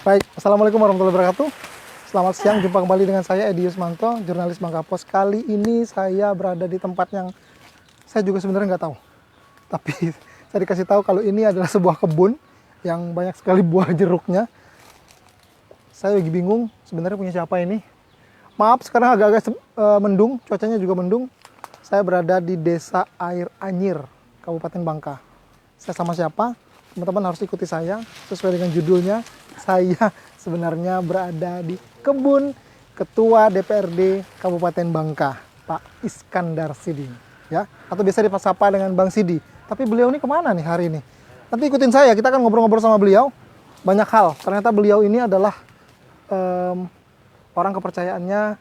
Baik, Assalamualaikum warahmatullahi wabarakatuh. Selamat siang, jumpa kembali dengan saya Edi Yusmanto, jurnalis Bangka Pos. Kali ini saya berada di tempat yang saya juga sebenarnya nggak tahu. Tapi saya dikasih tahu kalau ini adalah sebuah kebun yang banyak sekali buah jeruknya. Saya lagi bingung sebenarnya punya siapa ini. Maaf, sekarang agak-agak mendung, cuacanya juga mendung. Saya berada di Desa Air Anyir, Kabupaten Bangka. Saya sama siapa? Teman-teman harus ikuti saya sesuai dengan judulnya. Saya sebenarnya berada di kebun Ketua DPRD Kabupaten Bangka, Pak Iskandar Sidi, ya, atau biasa disapa dengan Bang Sidi. Tapi beliau ini kemana nih hari ini? Nanti ikutin saya, kita akan ngobrol-ngobrol sama beliau. Banyak hal. Ternyata beliau ini adalah orang kepercayaannya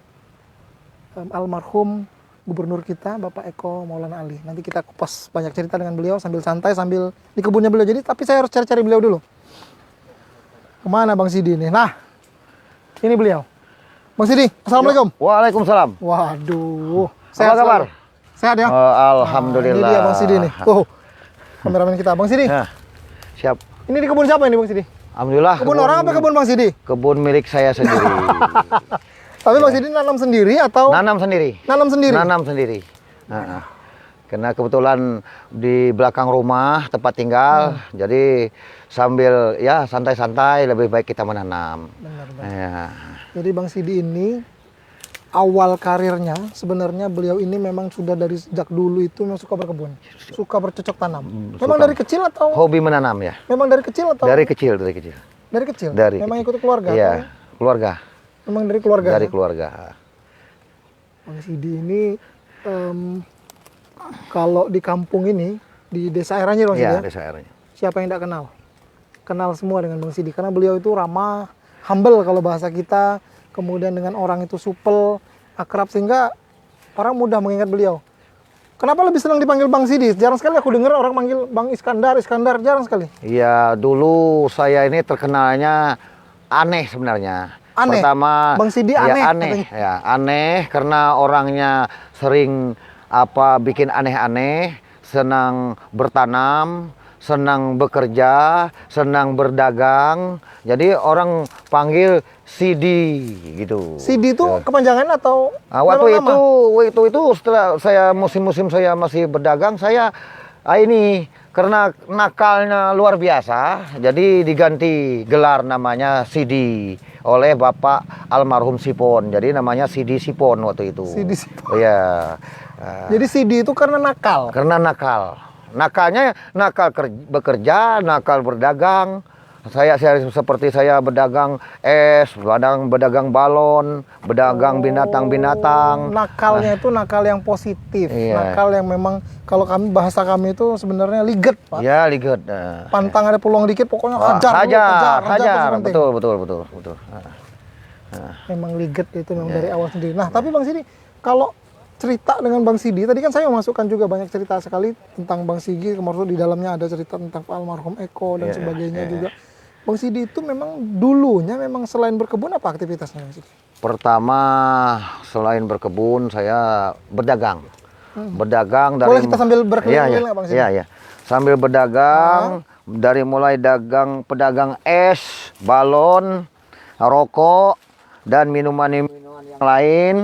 almarhum Gubernur kita, Bapak Eko Maulana Ali. Nanti kita kupas banyak cerita dengan beliau sambil santai, sambil di kebunnya beliau. Jadi, tapi saya harus cari-cari beliau dulu. Kemana Bang Sidi ini? Nah, ini beliau. Bang Sidi, Assalamualaikum. Waalaikumsalam. Waduh. Apa kabar? Sehat ya? Alhamdulillah. Ini dia Bang Sidi nih. Tuh, kameramen kita. Bang Sidi. Nah, siap. Ini di kebun siapa ini Bang Sidi? Alhamdulillah. Kebun orang apa kebun Bang Sidi? Kebun milik saya sendiri. Tapi Bang Sidi nanam sendiri atau? Nanam sendiri. Nanam sendiri? Nanam sendiri. Karena kebetulan di belakang rumah tempat tinggal, jadi sambil ya santai-santai lebih baik kita menanam. Benar. Ya. Jadi Bang Sidi ini awal karirnya sebenarnya beliau ini memang sudah dari sejak dulu itu memang suka berkebun, suka bercocok tanam. Memang Suka. dari kecil atau? Hobi menanam ya. Memang dari kecil atau? Dari kecil, dari kecil. Dari kecil. Dari memang kecil. ikut keluarga. Iya, atau? keluarga. Memang dari keluarga. Dari ya? keluarga. Bang Sidi ini kalau di kampung ini di Desa Air Anyir Bang Sidi Iya, ya? desa airnya. Siapa yang tidak kenal? Kenal semua dengan Bang Sidi karena beliau itu ramah, humble kalau bahasa kita. Kemudian dengan orang itu supel, akrab sehingga orang mudah mengingat beliau. Kenapa lebih senang dipanggil Bang Sidi? Jarang sekali aku dengar orang manggil Bang Iskandar, jarang sekali. Iya, dulu saya ini terkenalnya aneh sebenarnya. Aneh? Pertama, Bang Sidi ya aneh, aneh, katanya. ya aneh karena orangnya sering bikin aneh-aneh, senang bertanam, senang bekerja, senang berdagang. Jadi orang panggil Sidi gitu. Sidi itu Ya. kepanjangan atau Waktu memang nama? itu setelah saya musim-musim saya masih berdagang, saya ini karena nakalnya luar biasa, jadi diganti gelar namanya Sidi oleh Bapak almarhum Sipon. Jadi namanya Sidi Sipon waktu itu. Sidi Sipon. Iya. Jadi Sidi itu karena nakal. Karena nakal. Nakalnya nakal bekerja, nakal berdagang. Saya seperti saya berdagang es, berdagang balon, berdagang binatang-binatang. Nakalnya itu nakal yang positif, Iya. nakal yang memang kalau bahasa kami itu sebenarnya liget, Pak. Ya, liget. Pantang ada peluang dikit, pokoknya hajar, hajar. penting. Betul. Memang liget itu memang dari awal sendiri. Nah, tapi Bang Sidi, kalau cerita dengan Bang Sidi, tadi kan saya memasukkan juga banyak cerita sekali tentang Bang Sidi, kemarin di dalamnya ada cerita tentang Pak almarhum Eko dan sebagainya juga. Bang Sidi itu memang dulunya memang selain berkebun apa aktivitasnya Bang Sidi? Pertama, selain berkebun, saya berdagang. Berdagang dari... Boleh kita sambil berkeliling nggak, Bang Sidi? Iya. Sambil berdagang, dari mulai pedagang es, balon, rokok, dan minuman-minuman yang lain.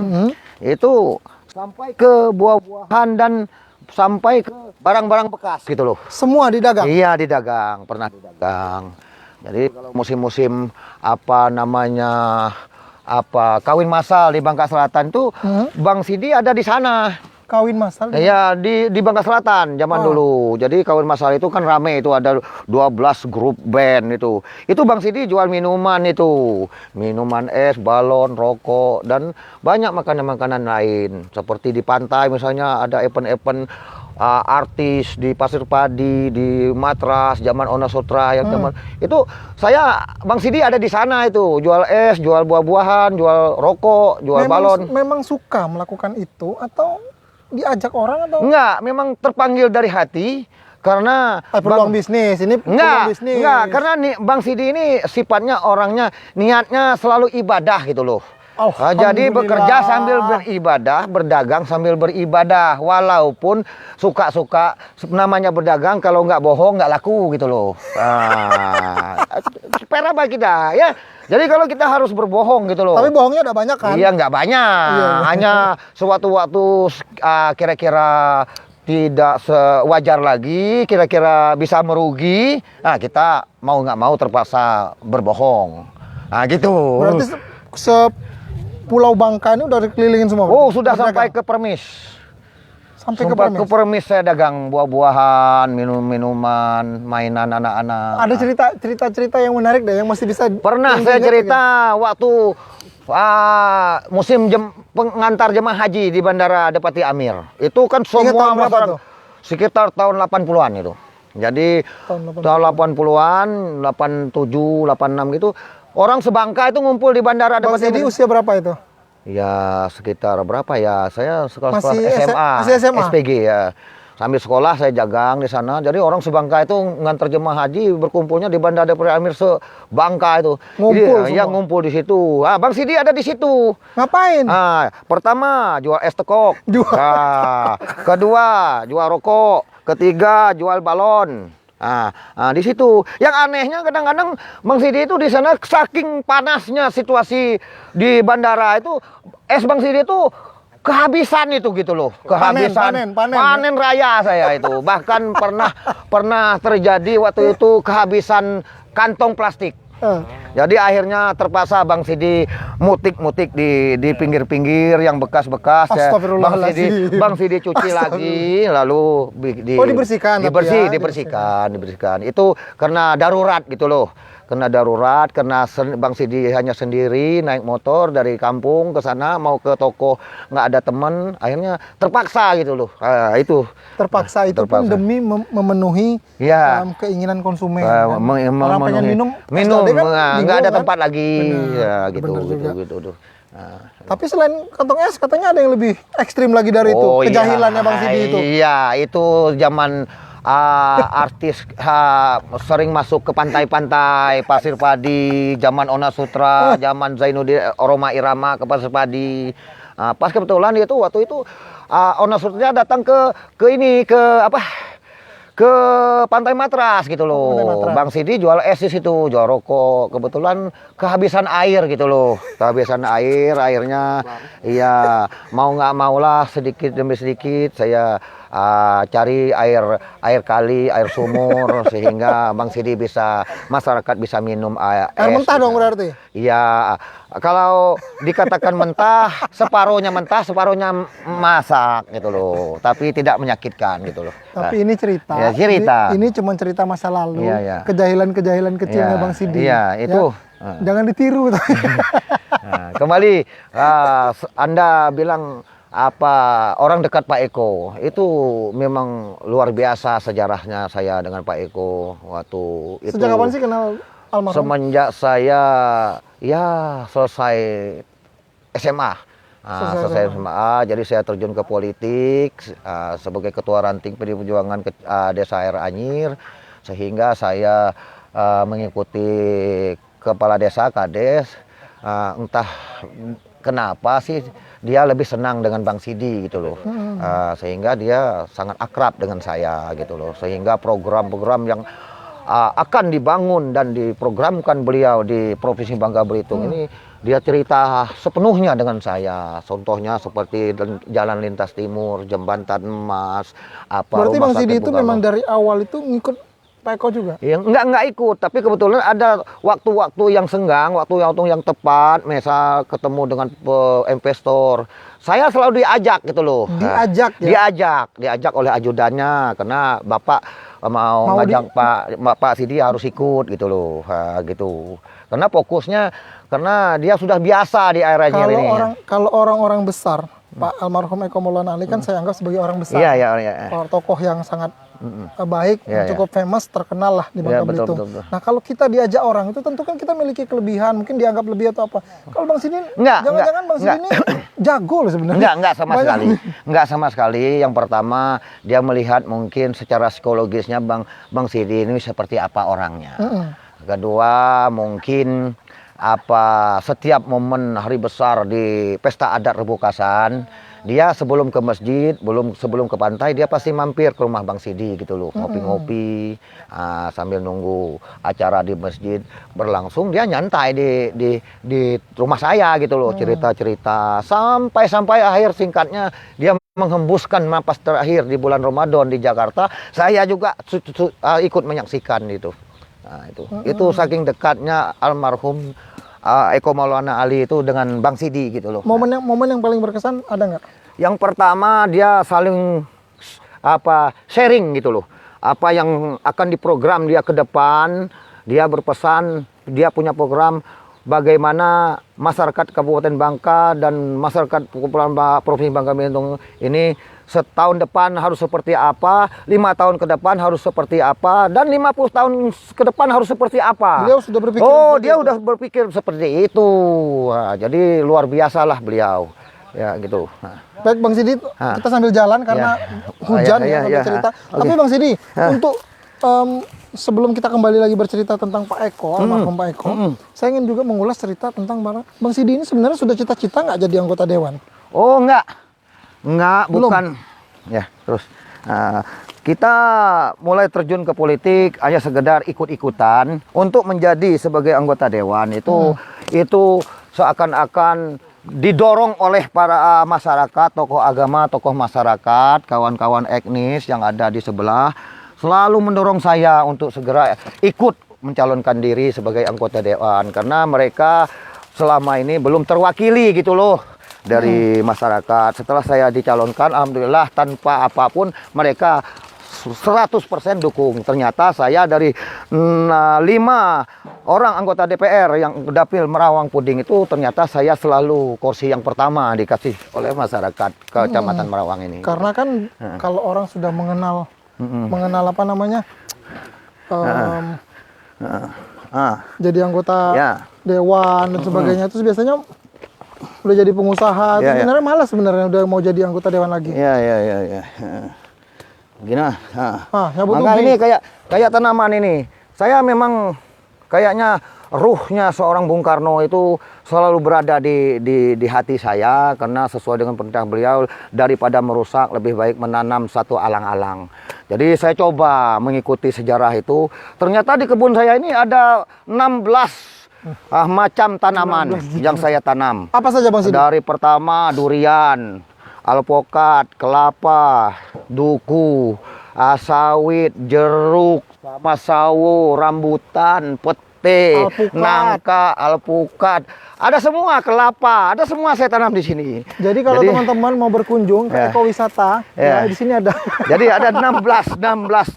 Itu sampai ke buah-buahan dan sampai ke barang-barang bekas gitu loh. Semua didagang? Iya, didagang, pernah didagang. Jadi kalau musim-musim kawin massal di Bangka Selatan itu Bang Sidi ada di sana. Kawin massal? Iya, di Bangka Selatan zaman dulu. Jadi kawin massal itu kan rame, itu ada 12 grup band itu. Itu Bang Sidi jual minuman itu. Minuman es, balon, rokok, dan banyak makanan-makanan lain. Seperti di pantai misalnya ada event-event artis di Pasir Padi, di Matras, zaman Ona Sutra yang zaman itu saya Bang Sidi ada di sana itu, jual es, jual buah-buahan, jual rokok, jual balon. Memang suka melakukan itu atau diajak orang atau? Enggak, memang terpanggil dari hati karena peluang bisnis ini peluang bisnis. Enggak, karena nih Bang Sidi ini sifatnya orangnya niatnya selalu ibadah gitu loh. Jadi bekerja Alhamdulillah. sambil beribadah, berdagang sambil beribadah. Walaupun suka-suka namanya berdagang, kalau nggak bohong nggak laku gitu loh. Supaya apa kita ya? Jadi kalau kita harus berbohong gitu loh. Tapi bohongnya udah banyak kan? Iya nggak banyak, Iya. hanya sewaktu-waktu kira-kira tidak sewajar lagi, kira-kira bisa merugi. Nah kita mau nggak mau terpaksa berbohong. Nah gitu. Berarti Pulau Bangka ini udah dikelilingin semua? Oh, sudah Berdagang? sampai ke Permis. Sampai ke Sampai Permis? ke Permis saya dagang buah-buahan, minum-minuman, mainan anak-anak. Ada cerita-cerita yang menarik deh, yang masih bisa Pernah yang saya diingat cerita waktu musim pengantar jemaah haji di Bandara Depati Amir. Itu kan Ingat semua tahun berapa masyarakat tuh? sekitar tahun 80-an itu. Jadi Tahun 80-an. tahun 80-an, 87, 86 gitu, orang sebangka itu ngumpul di Bandara Bang Depati Sidi Amir. usia berapa itu? Ya sekitar berapa ya? Saya sekolah Masih SMA, masih SMA? SPG ya. Sambil sekolah saya jagang di sana. Jadi orang sebangka itu ngantar jemaah haji berkumpulnya di Bandara Depati Amir sebangka itu. Ngumpul Jadi, ya semua? ngumpul di situ. Bang Sidi ada di situ. Ngapain? Pertama jual es tekok. Jual. Kedua jual rokok. Ketiga jual balon. Di situ. Yang anehnya kadang-kadang Bang Sidi itu di sana saking panasnya situasi di bandara itu, es Bang Sidi itu kehabisan itu gitu loh. Kehabisan. Panen raya saya itu. Bahkan pernah terjadi waktu itu kehabisan kantong plastik. Jadi akhirnya terpaksa Bang Sidi mutik-mutik di pinggir-pinggir yang bekas-bekas ya. Bang Sidi cuci lagi lalu Dibersihkan tapi ya, dibersihkan. Itu karena darurat gitu loh. Karena darurat, karena Bang Sidi hanya sendiri naik motor dari kampung ke sana mau ke toko nggak ada teman, akhirnya terpaksa gitu loh. Itu Terpaksa itu pun demi memenuhi ya keinginan konsumen. orang pengen minum kan nggak ada kan? tempat lagi. Benar, Ya gitu benar gitu. juga. Tapi selain kantong es katanya ada yang lebih ekstrim lagi dari itu, kejahilannya Bang Sidi itu. Iya, itu zaman artis sering masuk ke pantai-pantai Pasir Padi, zaman Ona Sutra, zaman Zainuddin Roma Irama ke Pasir Padi. Pas kebetulan itu waktu itu Ona Sutra datang ke Pantai Matras gitu loh. Bang Sidi jual es di situ, jual rokok. Kebetulan kehabisan air gitu loh. Kehabisan airnya iya mau nggak maulah sedikit demi sedikit saya cari air kali, air sumur sehingga Bang Sidi masyarakat bisa minum air Mentah dong berarti. Iya, kalau dikatakan mentah, separuhnya masak gitu loh, tapi tidak menyakitkan gitu loh. Tapi ini cerita. Ya, cerita. Ini cuma cerita masa lalu. Iya. Kejahilan kecilnya Iya, Bang Sidi. iya, itu. Ya. Jangan ditiru. Kembali, Anda bilang orang dekat Pak Eko itu memang luar biasa sejarahnya saya dengan Pak Eko waktu itu. Sejak kapan sih kenal almarhum? Semenjak saya selesai SMA. Selesai SMA, jadi saya terjun ke politik sebagai ketua ranting PD Perjuangan Desa Air Anyir, sehingga saya mengikuti kepala desa Kades. Entah kenapa sih dia lebih senang dengan Bang Sidi gitu loh. Sehingga dia sangat akrab dengan saya gitu loh. Sehingga program-program yang akan dibangun dan diprogramkan beliau di Provinsi Bangka Belitung ini dia cerita sepenuhnya dengan saya. Contohnya seperti Jalan Lintas Timur, Jembatan Emas, Berarti Bang Sidi itu memang dari awal itu ngikut Pak Eko juga? Ya, enggak ikut, tapi kebetulan ada waktu-waktu yang senggang, waktu-waktu yang tepat, misal ketemu dengan investor, saya selalu diajak gitu loh. Diajak ya? Diajak oleh ajudannya, karena Bapak mau ngajak Pak Sidi harus ikut gitu loh, gitu. Karena fokusnya, karena dia sudah biasa di Air Anyir ini. Kalau orang-orang besar, Pak almarhum Eko Maulana Ali kan saya anggap sebagai orang besar. Iya. Tokoh yang sangat baik, cukup famous, terkenal lah di Bangka Belitung. Betul. Nah kalau kita diajak orang itu tentu kan kita memiliki kelebihan, mungkin dianggap lebih atau apa. Kalau Bang Sidi, jangan-jangan Bang Sidi ini jago loh sebenarnya. Enggak sama sekali. Yang pertama dia melihat mungkin secara psikologisnya Bang Sidi ini seperti apa orangnya. Kedua mungkin setiap momen hari besar di pesta adat Rebukasan, dia sebelum ke masjid, sebelum ke pantai, dia pasti mampir ke rumah Bang Sidi gitu loh, ngopi-ngopi sambil nunggu acara di masjid berlangsung, dia nyantai di rumah saya gitu loh, cerita-cerita sampai akhir. Singkatnya, dia menghembuskan napas terakhir di bulan Ramadan di Jakarta. Saya juga ikut menyaksikan itu. Nah, itu saking dekatnya almarhum Eko Maulana Ali itu dengan Bang Sidi gitu loh. Momen yang paling berkesan ada nggak? Yang pertama, dia saling sharing gitu loh. Apa yang akan diprogram dia ke depan, dia berpesan, dia punya program bagaimana masyarakat Kabupaten Bangka dan masyarakat Provinsi Bangka Belitung ini setahun depan harus seperti apa, 5 tahun ke depan harus seperti apa, dan 50 tahun ke depan harus seperti apa. Beliau sudah berpikir. Dia udah berpikir seperti itu. Nah, jadi luar biasa lah beliau. Ya gitu. Nah. Baik Bang Sidi, kita sambil jalan karena hujan sambil cerita. Tapi Bang Sidi, untuk sebelum kita kembali lagi bercerita tentang Pak Eko, almarhum Pak Eko, saya ingin juga mengulas cerita tentang Bang Sidi ini sebenarnya sudah cita-cita nggak jadi anggota dewan? Oh enggak, Belum. bukan. Ya terus kita mulai terjun ke politik hanya sekedar ikut-ikutan. Untuk menjadi sebagai anggota dewan itu seakan-akan didorong oleh para masyarakat, tokoh agama, tokoh masyarakat, kawan-kawan etnis yang ada di sebelah selalu mendorong saya untuk segera ikut mencalonkan diri sebagai anggota dewan, karena mereka selama ini belum terwakili gitu loh dari masyarakat. Setelah saya dicalonkan, alhamdulillah tanpa apapun mereka 100% dukung. Ternyata saya dari 5 orang anggota DPR yang dapil Merawang Puding itu, ternyata saya selalu kursi yang pertama dikasih oleh masyarakat Kecamatan Merawang ini. Karena kan kalau orang sudah mengenal apa namanya, jadi anggota dewan dan sebagainya, itu biasanya udah jadi pengusaha, sebenarnya malas sebenarnya udah mau jadi anggota dewan lagi. Iya. Gini, butuh maka ini kayak tanaman ini. Saya memang kayaknya ruhnya seorang Bung Karno itu selalu berada di hati saya, karena sesuai dengan perintah beliau, daripada merusak lebih baik menanam satu alang-alang. Jadi saya coba mengikuti sejarah itu. Ternyata di kebun saya ini ada 16 macam tanaman yang saya tanam. Apa saja Bang Sidi? Dari pertama durian, alpokat, kelapa, duku, sawit, jeruk, sama sawo, rambutan, pete, nangka, alpukat, ada semua, kelapa, ada semua saya tanam di sini. Jadi kalau teman-teman mau berkunjung ke ekowisata, di sini ada. Jadi ada 16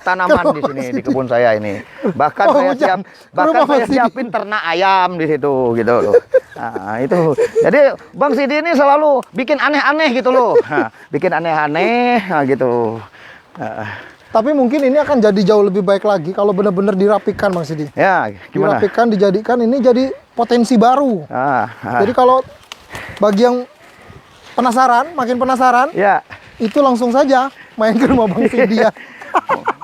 tanaman di sini di kebun saya ini. Bahkan saya siapin ternak ayam di situ gitu loh. Nah, itu. Jadi Bang Sidi ini selalu bikin aneh-aneh gitu loh. Bikin aneh-aneh gitu. Tapi mungkin ini akan jadi jauh lebih baik lagi kalau benar-benar dirapikan Bang Sidi. Ya, gimana? Dirapikan, dijadikan ini jadi potensi baru. Jadi kalau bagi yang makin penasaran, itu langsung saja main ke rumah Bang Sidi ya.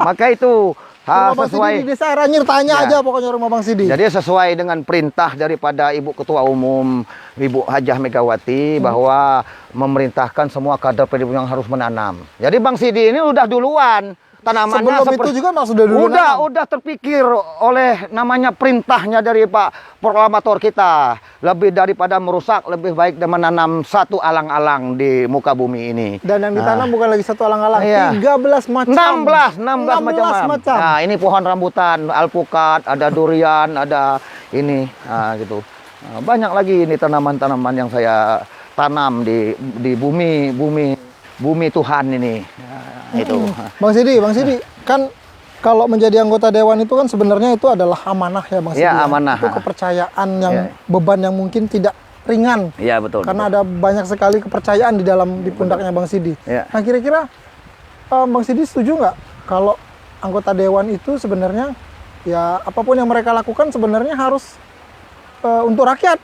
Maka itu rumah Bang Sidi di desa Ranyir, tanya aja pokoknya rumah Bang Sidi. Jadi sesuai dengan perintah daripada Ibu Ketua Umum, Ibu Hajah Megawati, bahwa memerintahkan semua kader PDIP yang harus menanam. Jadi Bang Sidi ini udah duluan. Tanamannya sebelum itu juga sudah dulu udah terpikir oleh namanya perintahnya dari Pak Proklamator kita, lebih daripada merusak lebih baik dan menanam satu alang-alang di muka bumi ini. Dan yang ditanam bukan lagi satu alang-alang, 13 macam. 16 macam. Nah, ini pohon rambutan, alpukat, ada durian, ada ini gitu. Banyak lagi ini tanaman-tanaman yang saya tanam di bumi Tuhan ini. Itu. Bang Sidi, kan kalau menjadi anggota dewan itu kan sebenarnya itu adalah amanah ya Bang Sidi. Ya, amanah. Itu kepercayaan yang beban yang mungkin tidak ringan. Iya, betul. Karena ada banyak sekali kepercayaan di pundaknya Bang Sidi. Nah, kira-kira Bang Sidi setuju nggak kalau anggota dewan itu sebenarnya ya apapun yang mereka lakukan sebenarnya harus untuk rakyat.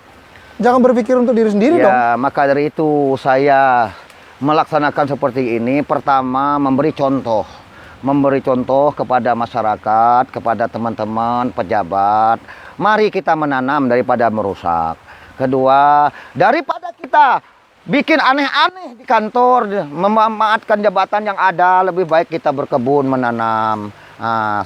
Jangan berpikir untuk diri sendiri dong. Ya, maka dari itu saya melaksanakan seperti ini. Pertama, memberi contoh memberi contoh kepada masyarakat, kepada teman-teman pejabat. Mari kita menanam daripada merusak. Kedua, daripada kita bikin aneh-aneh di kantor, memanfaatkan jabatan yang ada, lebih baik kita berkebun, menanam.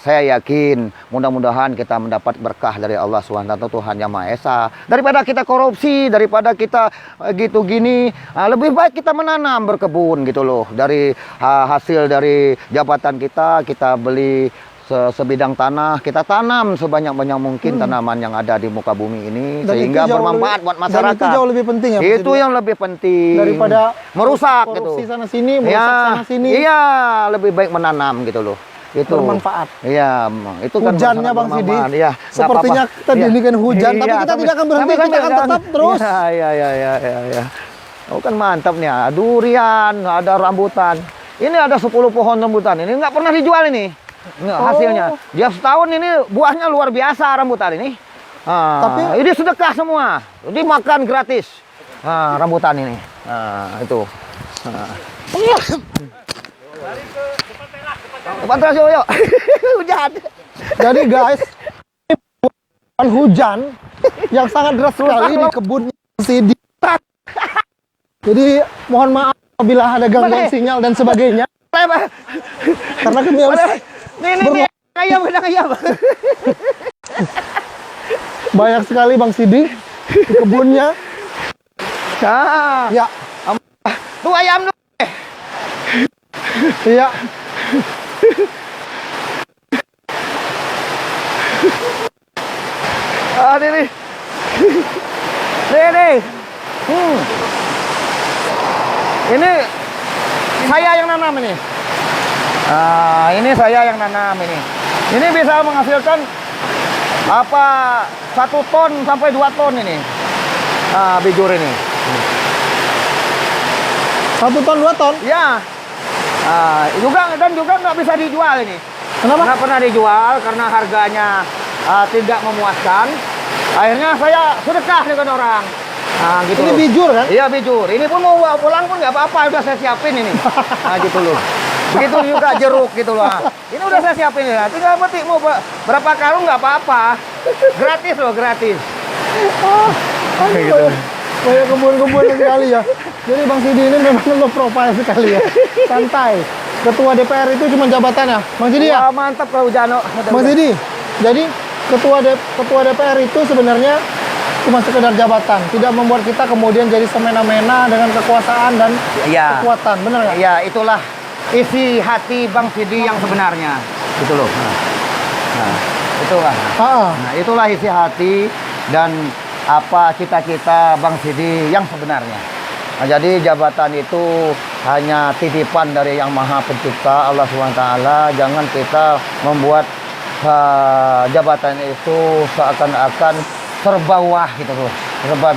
Saya yakin mudah-mudahan kita mendapat berkah dari Allah SWT, Tuhan Yang Maha Esa. Daripada kita korupsi, daripada kita gitu gini, lebih baik kita menanam, berkebun gitu loh. Dari hasil dari jabatan kita beli sebidang tanah, kita tanam sebanyak-banyak mungkin tanaman yang ada di muka bumi ini, Dan sehingga bermanfaat buat masyarakat. Dan itu jauh lebih penting ya, itu yang lebih penting daripada merusak korupsi gitu. sana sini, merusak sana sini. Iya, lebih baik menanam gitu loh. Itu bermanfaat. Iya, itu kan Hujannya Bang Sidi, ya, sepertinya kita dindikan hujan, tapi kita tidak akan berhenti, kita akan tetap terus. Iya. Oh kan mantap nih, durian, ada rambutan. Ini ada 10 pohon rambutan, ini nggak pernah dijual ini. Hasilnya, dia setahun ini buahnya luar biasa rambutan ini. Tapi ini sedekah semua, dimakan gratis. Rambutan ini, itu. Depan terus yuk. Hujan. Jadi guys, hujan yang sangat deras sekali di kebun Sidi. Jadi mohon maaf apabila ada gangguan sinyal dan sebagainya. Karena kami harus ayam. banyak sekali Bang Sidi di kebunnya. Ya. Tuh ayam tuh. Iya. Ini nih. Ini saya yang nanam ini. Ini saya yang nanam ini. Ini bisa menghasilkan 1 ton sampai 2 ton ini. Bijur ini. 1 ton 2 ton? Ya. Juga nggak bisa dijual ini. Kenapa? Nggak pernah dijual karena harganya tidak memuaskan. Akhirnya saya sedekah dengan orang. Gitu Ini loh. bijur kan? Iya bijur. Ini pun mau bawa pulang pun nggak apa-apa, udah saya siapin ini. Gitu loh. Begitu juga jeruk gitu loh. Ini udah saya siapin ya. Tinggal petik mau berapa karung nggak apa-apa. Gratis loh, gratis. Gitu. Banyak kebun-kebun sekali ya. Jadi Bang Sidi ini memang low profile sekali ya. Santai. Ketua DPR itu cuma jabatannya. Bang Sidi ya? Wah, mantap kalau Jano. Bang Sidi, jadi ketua DPR itu sebenarnya cuma sekedar jabatan, tidak membuat kita kemudian jadi semena-mena dengan kekuasaan dan kekuatan, benar nggak? Iya, itulah isi hati Bang Sidi yang sebenarnya, gitu loh. Itulah. Itulah isi hati dan apa cita-cita Bang Sidi yang sebenarnya. Jadi jabatan itu hanya titipan dari Yang Maha Pencipta Allah SWT. Jangan kita membuat jabatan itu seakan-akan serba wah gitu loh, serba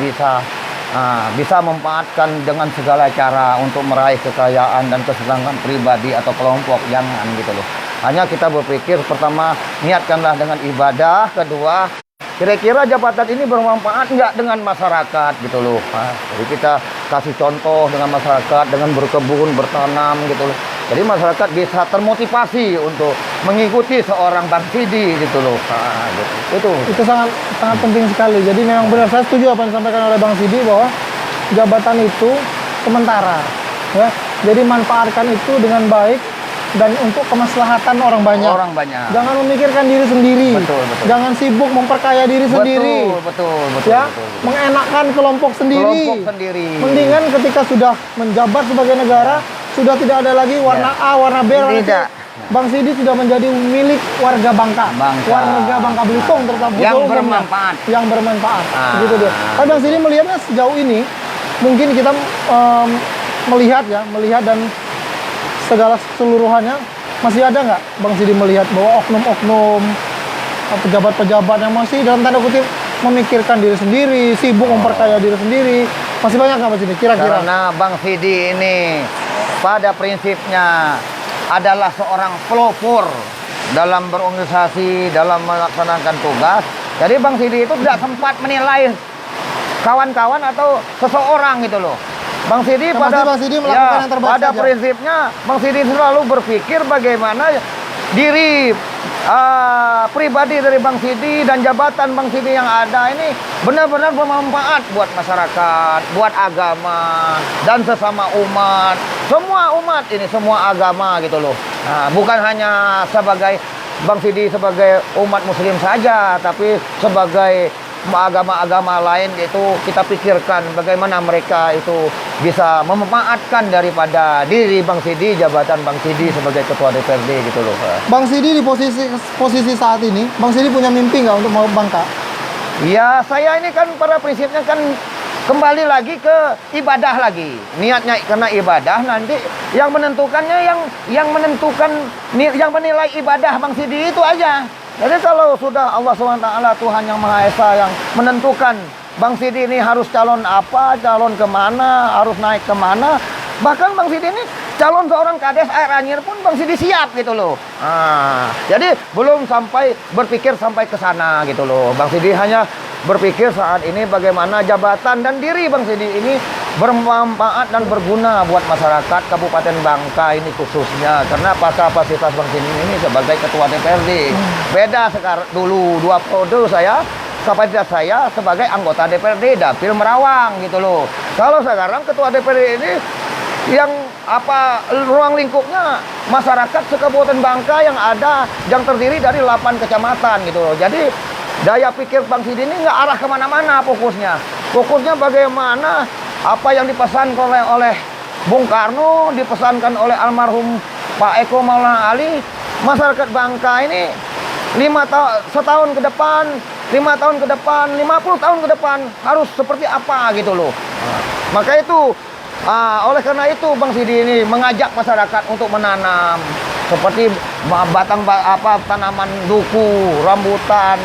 bisa memanfaatkan dengan segala cara untuk meraih kekayaan dan kesenangan pribadi atau kelompok, jangan gitu loh. Hanya kita berpikir pertama niatkanlah dengan ibadah, kedua kira-kira jabatan ini bermanfaat nggak dengan masyarakat gitu loh. Jadi kita kasih contoh dengan masyarakat dengan berkebun, bertanam gitu loh. Jadi masyarakat bisa termotivasi untuk mengikuti seorang Bang Sidi gitu loh. Gitu. Itu sangat penting sekali. Jadi memang benar, saya setuju apa yang disampaikan oleh Bang Sidi bahwa jabatan itu sementara. Ya. Jadi manfaatkan itu dengan baik dan untuk kemaslahatan orang banyak. Jangan memikirkan diri sendiri. Betul. Jangan sibuk memperkaya diri sendiri. Betul. Ya, mengenakan kelompok sendiri. Mendingan ketika sudah menjabat sebagai negara, sudah tidak ada lagi warna A, warna B, warna C. Bang Sidi sudah menjadi milik warga Bangka. Warga Bangka Belitung terutama yang bermanfaat. Begitu dia. Tapi Bang Sidi melihatnya sejauh ini, mungkin kita melihat dan segala keseluruhannya masih ada nggak Bang Sidi melihat bahwa oknum-oknum pejabat-pejabat yang masih dalam tanda kutip memikirkan diri sendiri, sibuk memperkaya diri sendiri, masih banyak nggak Bang Sidi kira-kira? Karena Bang Sidi ini pada prinsipnya adalah seorang pelopor dalam berorganisasi, dalam melaksanakan tugas. Jadi Bang Sidi itu tidak sempat menilai kawan-kawan atau seseorang gitu loh. Bang Sidi Yang pasti Bang Sidi melakukan yang terbaik pada saja. prinsipnya Bang Sidi selalu berpikir bagaimana diri pribadi dari Bang Sidi dan jabatan Bang Sidi yang ada ini benar-benar bermanfaat buat masyarakat, buat agama dan sesama umat. Semua umat ini, semua agama gitu loh. Nah, bukan hanya sebagai Bang Sidi sebagai umat muslim saja, tapi sebagai agama-agama lain itu kita pikirkan bagaimana mereka itu bisa memanfaatkan daripada diri Bang Sidi, jabatan Bang Sidi sebagai ketua DPRD gitu loh. Bang Sidi di posisi saat ini, Bang Sidi punya mimpi nggak untuk mau Bangka? Ya, saya ini kan pada prinsipnya kan kembali lagi ke ibadah lagi. Niatnya karena ibadah, nanti yang menentukannya yang menentukan yang menilai ibadah Bang Sidi itu aja. Jadi kalau sudah Allah SWT Tuhan yang Maha Esa yang menentukan Bang Sidi ini harus calon apa, calon kemana, harus naik kemana. Bahkan Bang Sidi ini calon seorang kades air anyir pun Bang Sidi siap gitu loh. Nah, jadi belum sampai berpikir sampai ke sana gitu loh. Bang Sidi hanya berpikir saat ini bagaimana jabatan dan diri Bang Sidi ini bermanfaat dan berguna buat masyarakat Kabupaten Bangka ini khususnya, karena kapasitas Bang Sidi ini sebagai ketua DPRD. Beda sekarang dulu 2 periode kapasitas saya sebagai anggota DPRD Dapil Merawang gitu loh. Kalau sekarang ketua DPRD ini yang ruang lingkupnya masyarakat se-Kabupaten Bangka yang ada yang terdiri dari 8 kecamatan gitu loh. Jadi daya pikir Bang Sidi ini nggak arah kemana-mana fokusnya. Fokusnya bagaimana apa yang dipesankan oleh Bung Karno, dipesankan oleh almarhum Pak Eko Maulana Ali, masyarakat Bangka ini 5 tahun ke depan, 5 tahun ke depan, 50 tahun ke depan harus seperti apa gitu loh. Maka itu oleh karena itu Bang Sidi ini mengajak masyarakat untuk menanam seperti tanaman duku, rambutan,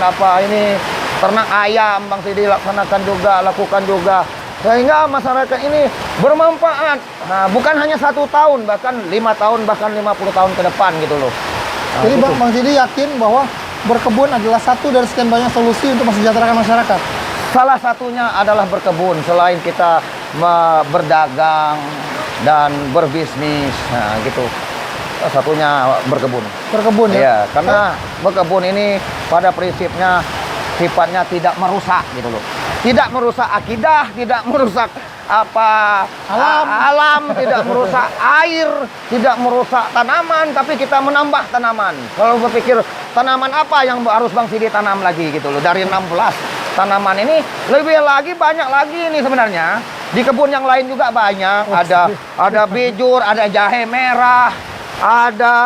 ternak ayam Bang Sidi lakukan juga sehingga masyarakat ini bermanfaat. Nah, bukan hanya 1 tahun, bahkan 5 tahun, bahkan 50 tahun ke depan gitu loh. Nah, Jadi gitu. Bang Sidi yakin bahwa berkebun adalah satu dari sekian banyak solusi untuk mensejahterakan masyarakat. Salah satunya adalah berkebun, selain kita berdagang dan berbisnis, nah gitu. Salah satunya berkebun. Berkebun ya. Ya, karena berkebun ini pada prinsipnya sifatnya tidak merusak gitu loh. Tidak merusak akidah, tidak merusak alam, tidak merusak air, tidak merusak tanaman, tapi kita menambah tanaman. Kalau berpikir tanaman apa yang harus Bang Sidi tanam lagi gitu loh. Dari 16 tanaman ini lebih lagi, banyak lagi ini sebenarnya. Di kebun yang lain juga banyak, ada bijur, ada jahe merah, ada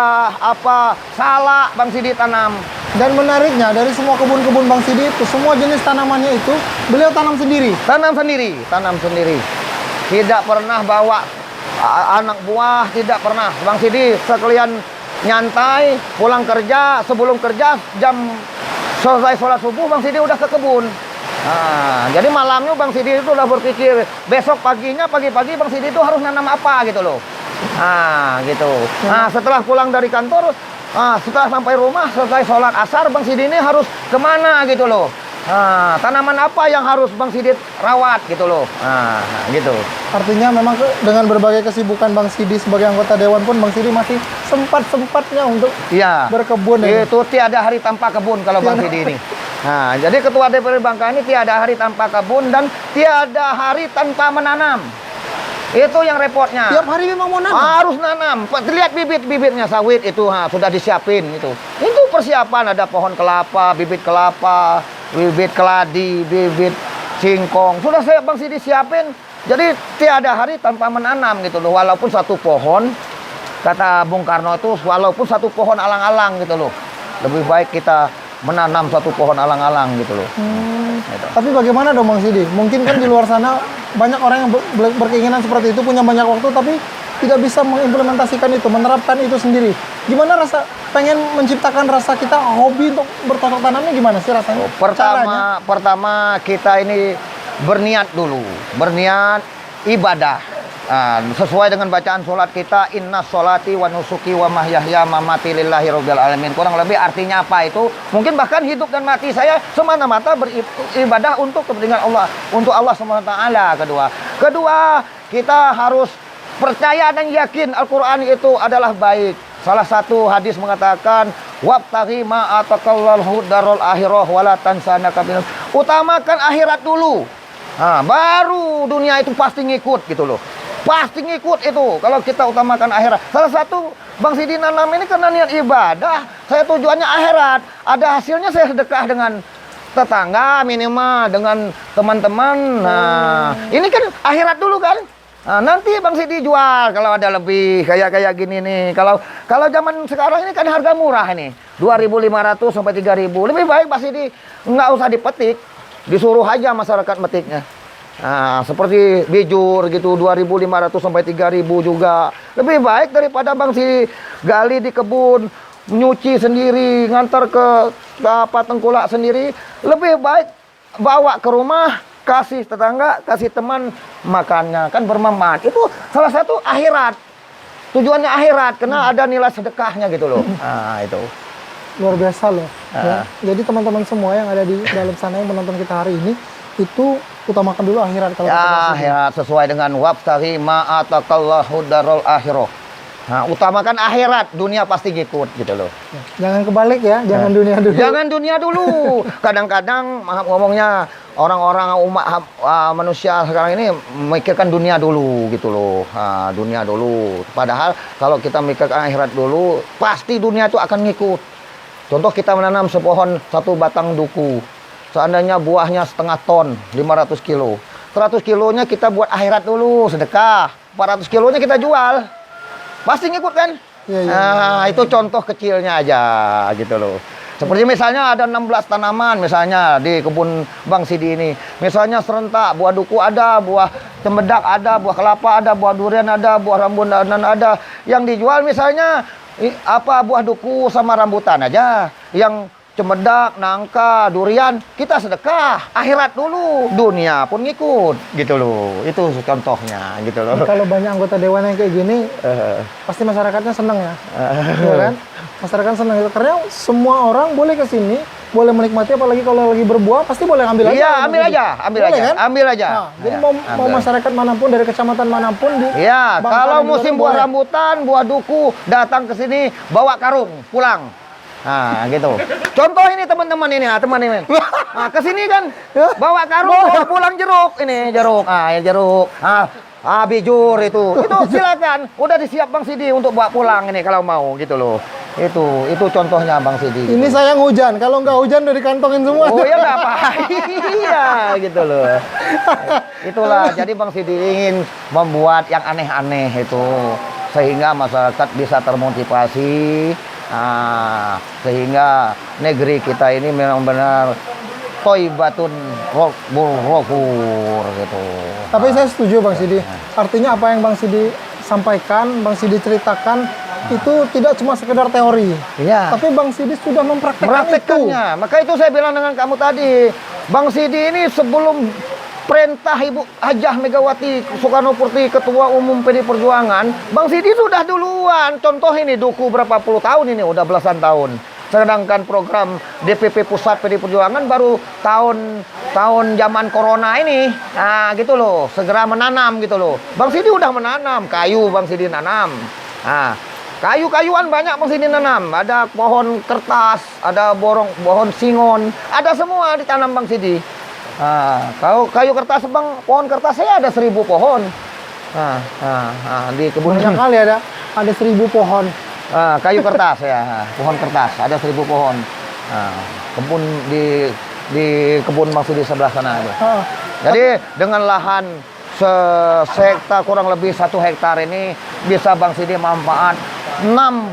salak Bang Sidi tanam. Dan menariknya dari semua kebun-kebun Bang Sidi itu, semua jenis tanamannya itu beliau tanam sendiri. Tanam sendiri. Tidak pernah bawa anak buah, tidak pernah. Bang Sidi sekalian nyantai, pulang kerja, sebelum kerja jam selesai sholat subuh Bang Sidi udah ke kebun. Nah, jadi malamnya Bang Sidi itu udah berpikir besok paginya, pagi-pagi Bang Sidi itu harus nanam apa gitu loh. Nah, gitu. Nah, setelah pulang dari kantor, setelah sampai rumah, selesai sholat asar, Bang Sidi ini harus kemana gitu loh. Nah, tanaman apa yang harus Bang Sidi rawat gitu loh. Nah, gitu. Artinya memang dengan berbagai kesibukan Bang Sidi sebagai anggota dewan pun Bang Sidi masih sempat-sempatnya untuk berkebun. Itu tiada hari tanpa kebun kalau Bang Sidi ini. Nah, jadi ketua DPRD Bangka ini tiada hari tanpa kebun dan tiada hari tanpa menanam. Itu yang repotnya. Tiap hari memang mau nanam. Harus nanam. Lihat bibit-bibitnya sawit itu sudah disiapin itu. Itu persiapan, ada pohon kelapa, bibit kelapa, bibit keladi, bibit singkong. Sudah Bang Sidi siapin. Jadi tiada hari tanpa menanam gitu loh. Walaupun satu pohon, kata Bung Karno itu, walaupun satu pohon alang-alang gitu loh. Lebih baik kita menanam satu pohon alang-alang gitu loh. Gitu. Tapi bagaimana dong Bang Sidi? Mungkin kan di luar sana banyak orang yang berkeinginan seperti itu, punya banyak waktu tapi tidak bisa mengimplementasikan itu, menerapkan itu sendiri. Gimana rasa pengen menciptakan rasa kita hobi untuk bercocok tanamnya, gimana sih rasanya? Pertama kita ini berniat dulu, berniat ibadah. Sesuai dengan bacaan sholat kita, inna sholati wa nusuki wa mahyahya mamati lillahi rabbil alamin. Kurang lebih artinya apa itu? Mungkin bahkan hidup dan mati saya semata-mata beribadah untuk kepentingan Allah, untuk Allah SWT. Kedua, kita harus percaya dan yakin Al-Quran itu adalah baik. Salah satu hadis mengatakan, wabtaghi ma atakallahu darul akhirah wala tansanaka minal. Utamakan akhirat dulu. Nah, baru dunia itu pasti ngikut gitu loh. Pasti ngikut itu kalau kita utamakan akhirat. Salah satu Bang Sidi nanam ini karena niat ibadah. Saya tujuannya akhirat. Ada hasilnya saya sedekah dengan tetangga minimal, dengan teman-teman. Nah, ini kan akhirat dulu kan. Nah, nanti Bang Sidi jual kalau ada lebih kayak gini nih. Kalau zaman sekarang ini kan harga murah ini. 2.500 sampai 3.000. Lebih baik Bang Sidi nggak usah dipetik. Disuruh aja masyarakat metiknya. Nah, seperti bijur gitu 2.500 sampai 3.000 juga. Lebih baik daripada Bang Sidi gali di kebun, nyuci sendiri, ngantar ke tengkulak sendiri. Lebih baik bawa ke rumah, kasih tetangga, kasih teman makannya, kan bermanfaat. Itu salah satu akhirat. Tujuannya akhirat karena ada nilai sedekahnya gitu loh. Nah, itu. Luar biasa loh. Ya. Jadi teman-teman semua yang ada di dalam sana yang menonton kita hari ini, itu utamakan dulu akhirat kalau ya, akhirat sesuai dengan wabtaghi ma atakallahu darul akhirah. Nah, utamakan akhirat, dunia pasti ngikut gitu loh. Jangan kebalik ya, jangan dunia dulu. Jangan dunia dulu. Kadang-kadang maaf ngomongnya orang-orang umat manusia sekarang ini memikirkan dunia dulu gitu loh. Nah, dunia dulu. Padahal kalau kita mikirkan akhirat dulu, pasti dunia itu akan ngikut. Contoh kita menanam sepohon satu batang duku. Seandainya buahnya setengah ton, 500 kilo. 100 kilonya kita buat akhirat dulu, sedekah. 400 kilonya kita jual. Pasti ngikut kan? Ya, ya, nah, itu contoh kecilnya aja gitu loh. Seperti misalnya ada 16 tanaman misalnya di kebun Bang Sidi ini. Misalnya serentak, buah duku ada, buah cembedak ada, buah kelapa ada, buah durian ada, buah rambutan ada. Yang dijual misalnya apa buah duku sama rambutan aja. Yang cembedak, nangka, durian, kita sedekah. Akhirat dulu, dunia pun ngikut gitu loh. Itu contohnya gitu loh. Kalau banyak anggota dewan yang kayak gini, pasti masyarakatnya senang ya. Ya kan? Masyarakat senang itu karena semua orang boleh ke sini, boleh menikmati, apalagi kalau lagi berbuah pasti boleh ambil aja. Iya, ambil aja, ambil boleh, aja, kan? ambil aja. Nah, jadi Ya, mau masyarakat manapun dari kecamatan manapun di Iya, Bangka kalau dan musim luar buah boleh. rambutan, buah duku, datang ke sini bawa karung pulang. Nah, gitu. Contoh ini teman-teman ini, teman ini. Nah, ke sini kan bawa karung, bawa pulang jeruk. Ini jeruk. Ah, jeruk. Bijur itu. Itu silakan. Udah disiap Bang Sidi untuk bawa pulang ini kalau mau gitu loh. Itu contohnya Bang Sidi. Ini sayang hujan, kalau nggak hujan udah dikantongin semua. Oh ya nggak apa. Iya gitu loh. Itulah. Jadi Bang Sidi ingin membuat yang aneh-aneh itu sehingga masyarakat bisa termotivasi. Nah, sehingga negeri kita ini memang benar toibatun rohur gitu. Tapi saya setuju Bang Sidi. Artinya apa yang Bang Sidi sampaikan, Bang Sidi ceritakan itu tidak cuma sekedar teori. Iya. Tapi Bang Sidi sudah mempraktekkannya. Maka itu saya bilang dengan kamu tadi, Bang Sidi ini sebelum perintah Ibu Hajah Megawati Soekarno Putri Ketua Umum PD Perjuangan, Bang Sidi sudah duluan. Contoh ini duku berapa puluh tahun ini, udah belasan tahun. Sedangkan program DPP Pusat PD Perjuangan baru tahun zaman corona ini. Nah, gitu loh, segera menanam gitu loh. Bang Sidi udah menanam kayu, Bang Sidi nanam. Nah, kayu-kayuan banyak Bang Sidi nanam. Ada pohon kertas, ada pohon singon, ada semua ditanam Bang Sidi. Nah, kalau kayu kertas Bang, pohon kertas saya ada 1.000 pohon. Di kebun banyak kali ada 1.000 pohon. Kayu kertas ya, pohon kertas ada 1.000 pohon. Kebun di kebun Bang Sidi sebelah sana ada. Jadi dengan lahan sehektar kurang lebih 1 hektar ini bisa Bang Sidi manfaat 16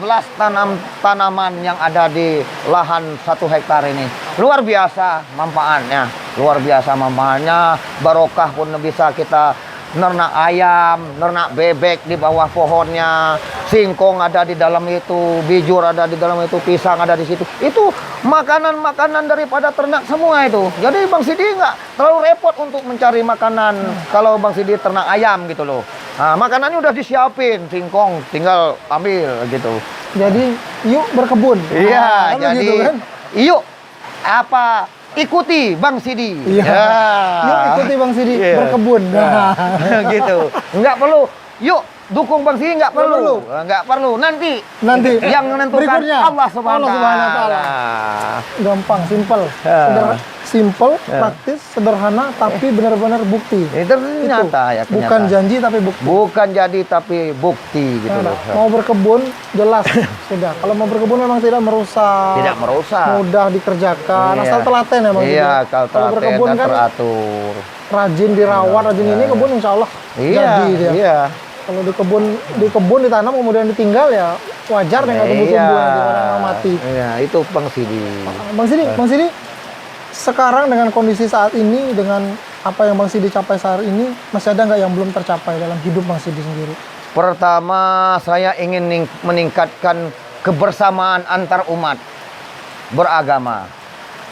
tanaman yang ada di lahan 1 hektar ini. Luar biasa manfaatnya. Luar biasa manfaatnya. Barokah pun bisa kita nernak ayam, nernak bebek di bawah pohonnya. Singkong ada di dalam itu, bijur ada di dalam itu, pisang ada di situ. Itu makanan-makanan daripada ternak semua itu. Jadi Bang Sidi nggak terlalu repot untuk mencari makanan kalau Bang Sidi ternak ayam gitu loh. Nah, makanannya udah disiapin, singkong tinggal ambil gitu. Jadi yuk berkebun. Iya, Kan jadi begitu, kan? yuk apa ikuti Bang Sidi. Iya. Yuk ikuti Bang Sidi berkebun. Nah, gitu. Nggak perlu. Yuk dukung Bang Sidi, nggak perlu. Nggak perlu. Nanti yang menentukan berikutnya Allah Subhanahu wa Ta'ala. Gampang, simpel. Simpel, praktis, sederhana, tapi benar-benar bukti. Itu nyata ya, bukan janji tapi bukti. Bukan jadi tapi bukti gitu loh. Mau berkebun jelas sudah. Kalau mau berkebun memang tidak merusak. Tidak merusak. Mudah dikerjakan. Asal telaten ya Bang. Iya, kalau berkebun kan teratur. Rajin dirawat, rajin ini kebun insya Allah jadi dia. Iya. Kalau di kebun ditanam kemudian ditinggal ya wajar dengan tumbuh-tumbuh yang orang mati. Iya, itu Bang Sidi. Bang Sidi, sekarang dengan kondisi saat ini, dengan apa yang Bang Sidi capai saat ini, masih ada nggak yang belum tercapai dalam hidup Bang Sidi sendiri? Pertama, saya ingin meningkatkan kebersamaan antar umat beragama.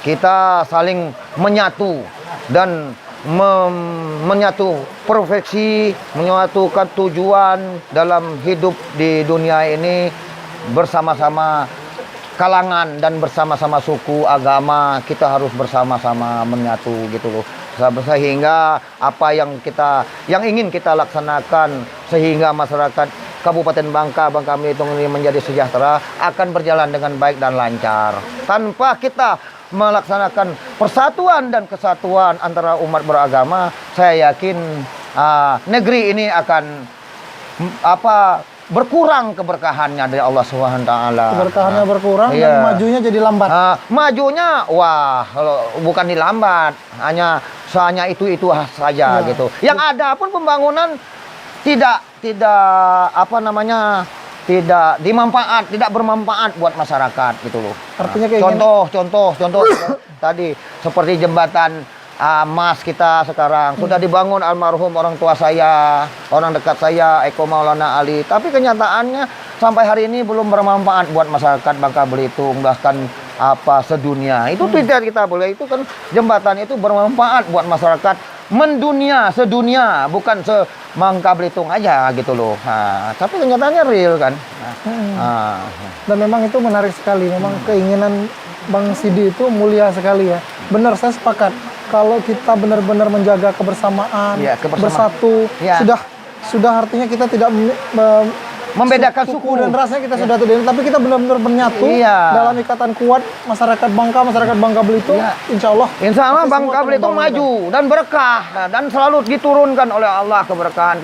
Kita saling menyatu dan menyatu profesi, menyatukan tujuan dalam hidup di dunia ini bersama-sama kalangan dan bersama-sama suku, agama. Kita harus bersama-sama menyatu gitu loh. Sehingga apa yang ingin kita laksanakan, sehingga masyarakat Kabupaten Bangka Belitung ini menjadi sejahtera, akan berjalan dengan baik dan lancar. Tanpa kita melaksanakan persatuan dan kesatuan antara umat beragama, saya yakin negeri ini akan berkurang keberkahannya dari Allah Subhanahu wa Ta'ala. Keberkahannya berkurang dan majunya jadi lambat. Majunya bukan dilambat, hanya itu saja gitu. Yang ada pun pembangunan tidak tidak bermanfaat buat masyarakat gitu loh. Artinya kayak contoh tadi seperti jembatan Mas kita sekarang sudah dibangun almarhum orang tua saya, orang dekat saya, Eko Maulana Ali. Tapi kenyataannya sampai hari ini belum bermanfaat buat masyarakat Bangka Belitung, bahkan sedunia. Itu tidak kita boleh, itu kan jembatan itu bermanfaat buat masyarakat sedunia, bukan Bangka Belitung aja gitu loh. Tapi kenyataannya real kan. Dan memang itu menarik sekali. Memang keinginan Bang Sidi itu mulia sekali ya. Benar, saya sepakat. Kalau kita benar-benar menjaga kebersamaan, bersatu, sudah artinya kita tidak membedakan suku dan rasnya, kita sudah tidak, tapi kita benar-benar menyatu dalam ikatan kuat masyarakat Bangka Belitung. Insya Allah Bangka Belitung maju dan berkah, dan selalu diturunkan oleh Allah keberkahan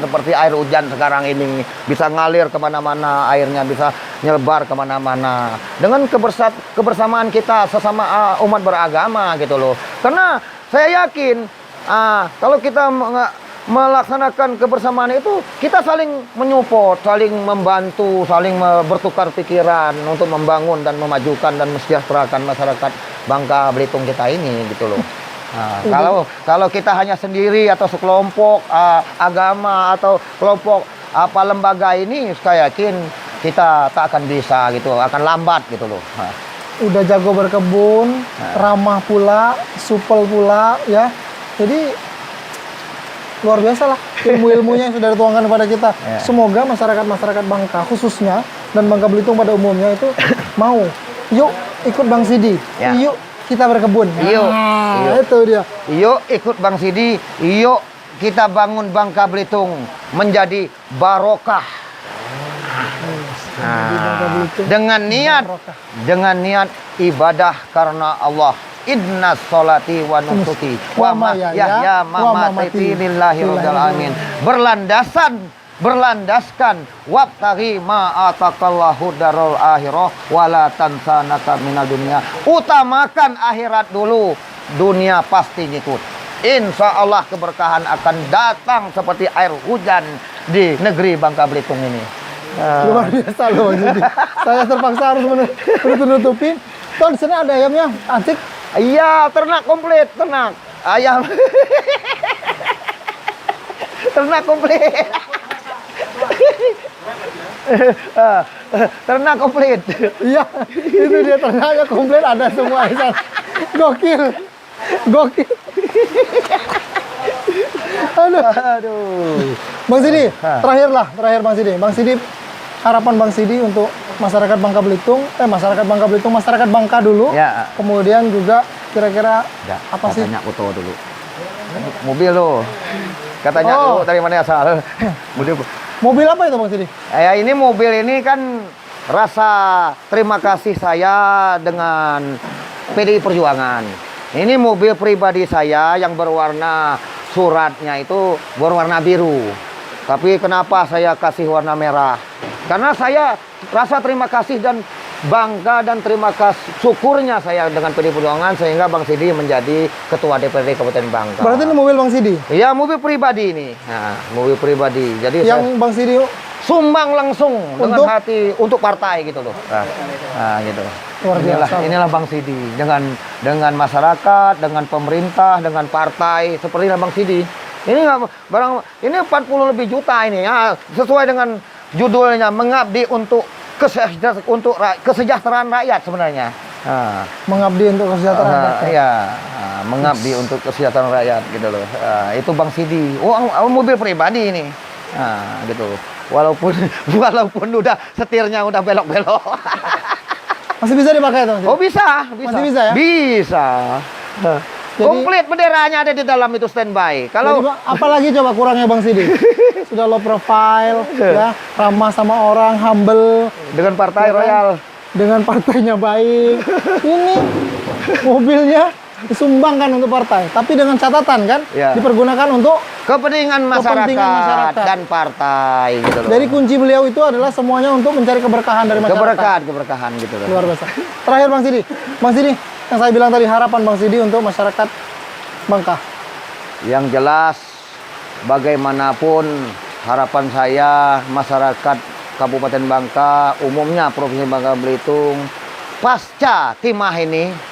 seperti air hujan sekarang ini bisa ngalir kemana-mana, airnya bisa nyebar kemana-mana dengan kebersamaan kita sesama umat beragama gitu loh. Karena saya yakin kalau kita melaksanakan kebersamaan itu, kita saling menyupport, saling membantu, saling bertukar pikiran untuk membangun dan memajukan dan mesejahterakan masyarakat Bangka Belitung kita ini gitu loh. Kalau kita hanya sendiri atau sekelompok agama atau kelompok lembaga ini, saya yakin kita tak akan bisa gitu, akan lambat gitu loh. Udah jago berkebun, ramah pula, supel pula ya. Jadi luar biasa lah ilmu-ilmunya yang sudah dituangkan kepada kita. Semoga masyarakat Bangka khususnya dan Bangka Belitung pada umumnya itu mau, yuk ikut Bang Sidi, yuk kita berkebun. Yuk. Itu dia. Yuk ikut Bang Sidi, yuk kita bangun Bangka Belitung menjadi barokah. Dengan niat ibadah karena Allah. Inna sholati wa nusuki wa mahyaya wa mamati lillahi rabbil alamin. Berlandaskan wabtaghi ma ataqallahu darul akhirah wala tansanaka minal dunya. Utamakan akhirat dulu, dunia pasti ngikut. Insya Allah keberkahan akan datang seperti air hujan di negeri Bangka Belitung ini. Luar biasa loh Bang Sidi. Saya terpaksa harus menutupi. Tuh di sini ada ayamnya, antik. Iya, ternak komplit, ternak ayam. Ternak komplit. Ternak komplit. Iya, itu dia ternaknya komplit, ada semua di sana. Gokil. Aduh. Bang Sidi, terakhir Bang Sidi. Bang Sidi, harapan Bang Sidi untuk masyarakat Bangka Belitung, masyarakat Bangka dulu. Ya. Kemudian juga kira-kira Ya, apa sih? katanya foto dulu. Mobil lo. Katanya Oh. dulu dari mana asal? Mobil apa itu Bang Sidi? Ini mobil ini kan rasa terima kasih saya dengan PDI Perjuangan. Ini mobil pribadi saya yang berwarna suratnya itu berwarna biru. Tapi kenapa saya kasih warna merah? Karena saya rasa terima kasih dan bangga dan terima kasih syukurnya saya dengan PDI Perjuangan sehingga Bang Sidi menjadi Ketua DPRD Kabupaten Bangka. Berarti ini mobil Bang Sidi? Iya, mobil pribadi ini. Nah, mobil pribadi. Jadi Yang Bang Sidi sumbang langsung dengan Untuk? hati untuk partai gitu loh. Nah gitu. Luar biasa. Inilah Bang Sidi dengan masyarakat, dengan pemerintah, dengan partai seperti Bang Sidi. Ini nggak barang ini 40 lebih juta ini ya, sesuai dengan judulnya mengabdi untuk kesejahteraan rakyat sebenarnya. Nah, mengabdi untuk kesejahteraan rakyat. iya, mengabdi untuk kesejahteraan rakyat gitu loh. Itu Bang Sidi. Oh, mobil pribadi ini. Nah, gitu. Walaupun udah setirnya udah belok-belok. Masih bisa dipakai tuh? Oh, bisa. Masih bisa ya? Bisa. Jadi- Komplit benderanya ada di dalam itu standby. Kalau Jadi, apalagi coba kurangnya Bang Sidi? Sudah low profile, ya, ramah sama orang, humble, dengan Partai Ya kan? Royal dengan partainya baik. Ini mobilnya disumbangkan untuk partai, tapi dengan catatan kan, Ya. dipergunakan untuk kepentingan masyarakat, masyarakat. dan partai gitu loh. Jadi kunci beliau itu adalah semuanya untuk mencari keberkahan dari masyarakat. keberkahan gitu loh. Luar biasa. Terakhir Bang Sidi, yang saya bilang tadi harapan Bang Sidi untuk masyarakat Bangka. Yang jelas bagaimanapun harapan saya masyarakat Kabupaten Bangka, umumnya Provinsi Bangka Belitung, pasca timah ini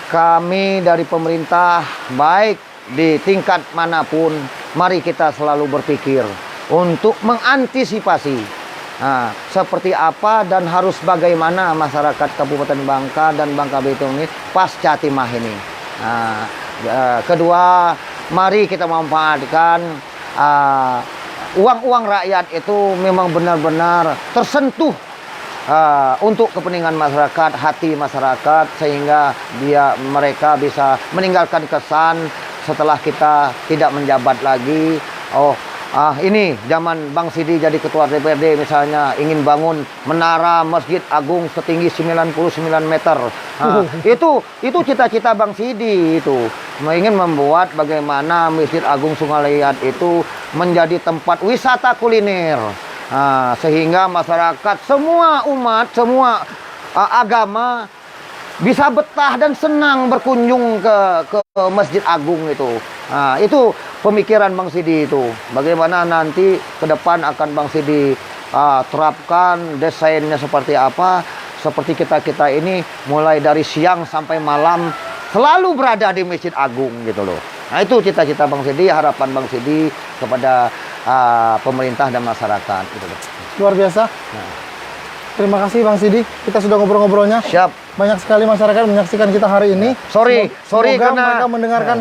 kami dari pemerintah baik di tingkat manapun, mari kita selalu berpikir untuk mengantisipasi seperti apa dan harus bagaimana masyarakat Kabupaten Bangka dan Bangka Belitung ini pasca timah ini. Kedua, mari kita memanfaatkan uang-uang rakyat itu memang benar-benar tersentuh untuk kepentingan masyarakat, hati masyarakat, sehingga mereka bisa meninggalkan kesan setelah kita tidak menjabat lagi. Ini zaman Bang Sidi jadi ketua DPRD misalnya ingin bangun menara Masjid Agung setinggi 99 meter. Itu cita-cita Bang Sidi itu. Ingin membuat bagaimana Masjid Agung Sungai Liat itu menjadi tempat wisata kuliner. Sehingga masyarakat, semua umat, semua agama bisa betah dan senang berkunjung ke Masjid Agung itu. Itu pemikiran Bang Sidi itu. Bagaimana nanti ke depan akan Bang Sidi terapkan desainnya seperti apa. Seperti kita ini mulai dari siang sampai malam selalu berada di Masjid Agung gitu loh. Nah itu cita-cita Bang Sidi, harapan Bang Sidi kepada pemerintah dan masyarakat gitu loh. Luar biasa. Terima kasih Bang Sidi. Kita sudah ngobrol-ngobrolnya. Siap. Banyak sekali masyarakat menyaksikan kita hari ini. Sorry Semoga karena mereka mendengarkan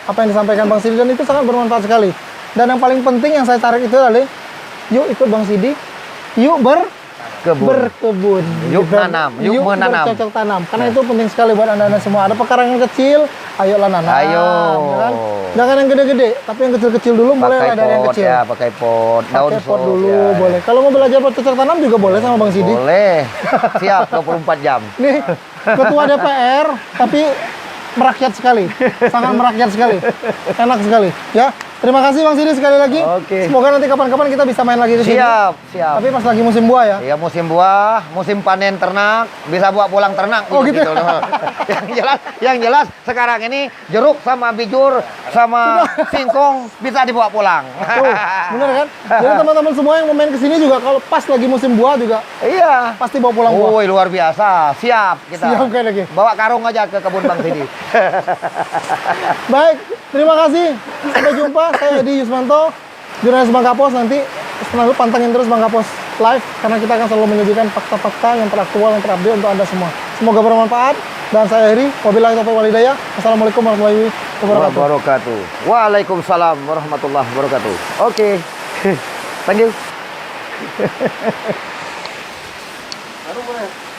apa yang disampaikan Bang Sidi dan itu sangat bermanfaat sekali. Dan yang paling penting yang saya tarik itu adalah yuk ikut Bang Sidi, yuk berkebun, Yuk nanam, yuk menanam. bercocok tanam. Karena itu penting sekali buat anda semua. Ada pekarangan kecil, ayolah nanam. Ayo. Ya kan? Jangan yang gede-gede, tapi yang kecil-kecil dulu, mulailah dari yang kecil. Ya, pakai pot, daun Pakai pot sop, dulu, ya. boleh. Kalau mau belajar bercocok tanam juga boleh sama Bang Sidi. Boleh. Siap 24 jam. Nih, ketua DPR, tapi merakyat sekali. Sangat merakyat sekali. Enak sekali. Ya, terima kasih Bang Sidi sekali lagi. Oke. Semoga nanti kapan-kapan kita bisa main lagi di sini. Siap. Tapi pas lagi musim buah ya. Iya, musim buah, musim panen ternak, bisa bawa pulang ternak. Oh, gitu. loh. yang jelas sekarang ini jeruk sama bijur sama singkong bisa dibawa pulang. Tuh, bener kan? Jadi teman-teman semua yang mau main kesini juga kalau pas lagi musim buah juga Iya. pasti bawa pulang buah. Woi, luar biasa. Siap kita. Siap kayak lagi. Bawa karung aja ke kebun Bang Sidi. Baik, terima kasih. Sampai jumpa. Saya Edi Yusmanto, jurnalis Bangka Pos. Nanti setelah itu pantengin terus Bangka Pos Live karena kita akan selalu menyajikan fakta-fakta yang teraktual, yang terupdate untuk Anda semua. Semoga bermanfaat. Dan saya Heri, wabillahi taufiq walhidayah. Assalamualaikum warahmatullahi wabarakatuh. Waalaikumsalam warahmatullahi wabarakatuh. Oke. Thank you. Baru boleh.